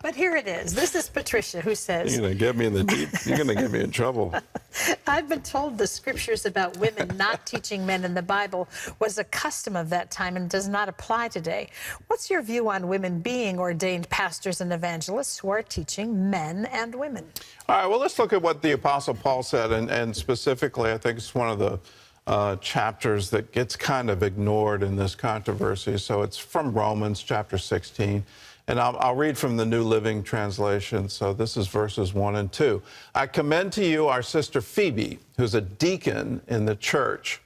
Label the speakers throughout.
Speaker 1: But here it is. This is Patricia who says,
Speaker 2: You're going to get me in the deep. You're going to get me in trouble.
Speaker 1: I've been told the scriptures about women not teaching men in the Bible was a custom of that time and does not apply today. What's your view on women being ordained pastors and evangelists who are teaching men and women?
Speaker 2: All right, well, let's look at what the Apostle Paul said, and specifically, I think it's one of the chapters that gets kind of ignored in this controversy. So it's from Romans chapter 16. And I'll read from the New Living Translation. So this is verses 1 and 2. I commend to you our sister Phoebe, who's a deacon in the church.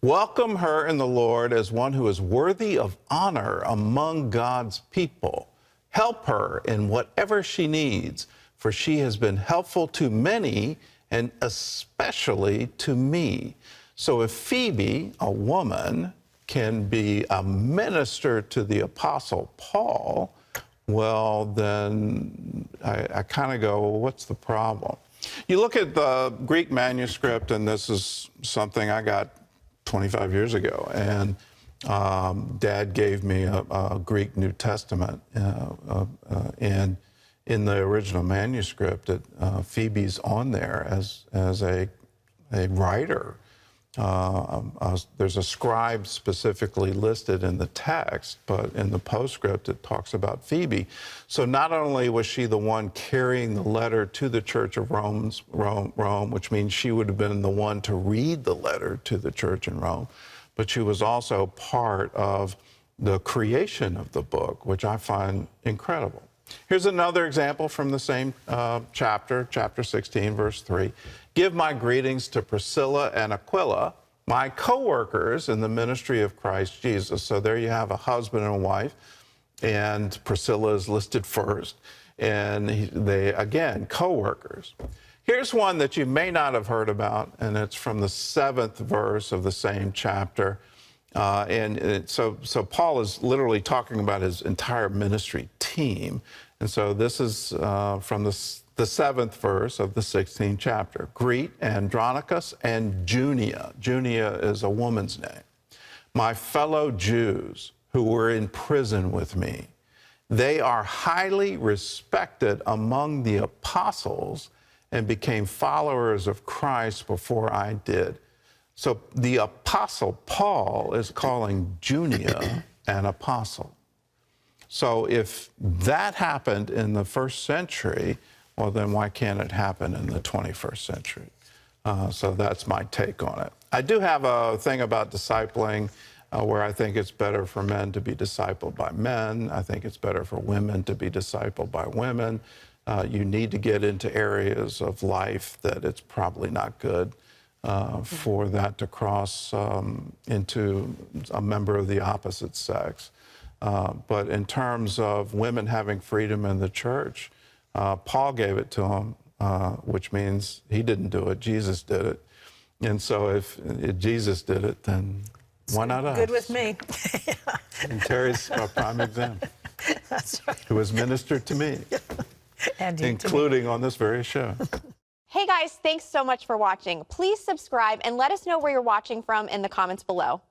Speaker 2: Welcome her in the Lord as one who is worthy of honor among God's people. Help her in whatever she needs, for she has been helpful to many and especially to me. So if Phoebe, a woman, can be a minister to the Apostle Paul, well, then I kind of go, well, what's the problem? You look at the Greek manuscript, and this is something I got 25 years ago, and Dad gave me a Greek New Testament, and in the original manuscript, Phoebe's on there as a writer. There's a scribe specifically listed in the text, but in the postscript it talks about Phoebe. So not only was she the one carrying the letter to the Church of Rome, which means she would have been the one to read the letter to the church in Rome, but she was also part of the creation of the book, which I find incredible. Here's another example from the same chapter 16, verse 3. Give my greetings to Priscilla and Aquila, my co-workers in the ministry of Christ Jesus. So there you have a husband and a wife, and Priscilla is listed first. And they, again, co-workers. Here's one that you may not have heard about, and it's from the 7th verse of the same chapter. So Paul is literally talking about his entire ministry team. And so this is from the 7th verse of the 16th chapter. Greet Andronicus and Junia. Junia is a woman's name. My fellow Jews who were in prison with me. They are highly respected among the apostles and became followers of Christ before I did. So the Apostle Paul is calling Junia an apostle. So if that happened in the first century, well, then why can't it happen in the 21st century? So that's my take on it. I do have a thing about discipling where I think it's better for men to be discipled by men. I think it's better for women to be discipled by women. You need to get into areas of life that it's probably not good for that to cross into a member of the opposite sex. But in terms of women having freedom in the church, Paul gave it to them, which means he didn't do it, Jesus did it. And so if Jesus did it, then why not us?
Speaker 1: Good with me.
Speaker 2: And Terry's a prime example.
Speaker 1: That's right.
Speaker 2: Who has ministered to me,
Speaker 1: And you
Speaker 2: including on this very show.
Speaker 3: Hey guys, thanks so much for watching. Please subscribe and let us know where you're watching from in the comments below.